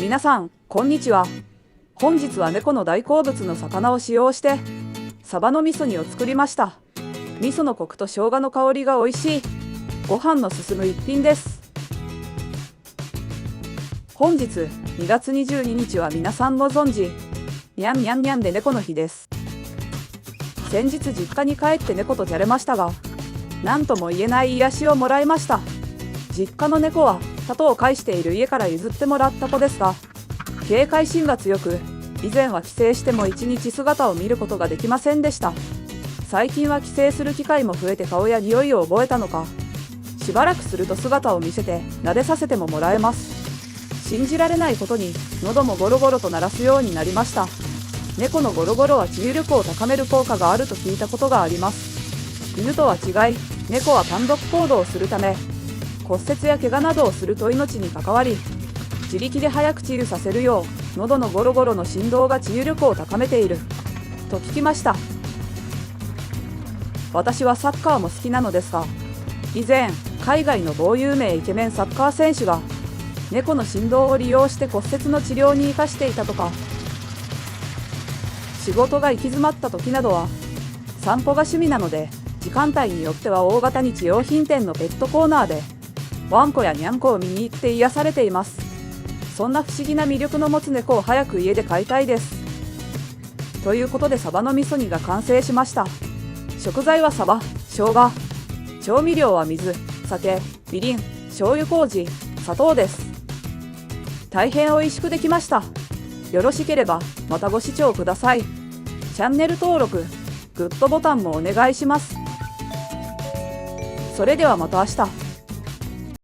皆さん、こんにちは。本日は猫の大好物の魚を使用して、サバの味噌煮を作りました。味噌のコクと生姜の香りが美味しい、ご飯の進む一品です。本日2月22日は皆さんご存知、にゃんにゃんにゃんで猫の日です。先日実家に帰って猫とじゃれましたが、何とも言えない癒しをもらいました。実家の猫は里を介している家から譲ってもらった子ですが、警戒心が強く、以前は帰省しても一日姿を見ることができませんでした。最近は帰省する機会も増えて顔や匂いを覚えたのか、しばらくすると姿を見せて撫でさせてももらえます。信じられないことに喉もゴロゴロと鳴らすようになりました。猫のゴロゴロは治癒力を高める効果があると聞いたことがあります。犬とは違い、猫は単独行動をするため、骨折や怪我などをすると命に関わり、自力で早く治癒させるよう喉のゴロゴロの振動が治癒力を高めていると聞きました。私はサッカーも好きなのですが、以前海外の某有名イケメンサッカー選手が猫の振動を利用して骨折の治療に生かしていたとか、仕事が行き詰まった時などは散歩が趣味なので、時間帯によっては大型日用品店のペットコーナーでワンコやニャンコを見に行って癒されています。そんな不思議な魅力の持つ猫を早く家で飼いたいです。ということでサバの味噌煮が完成しました。食材はサバ、生姜、調味料は水、酒、みりん、醤油麹、砂糖です。大変美味しくできました。よろしければまたご視聴ください。チャンネル登録、グッドボタンもお願いします。それではまた明日。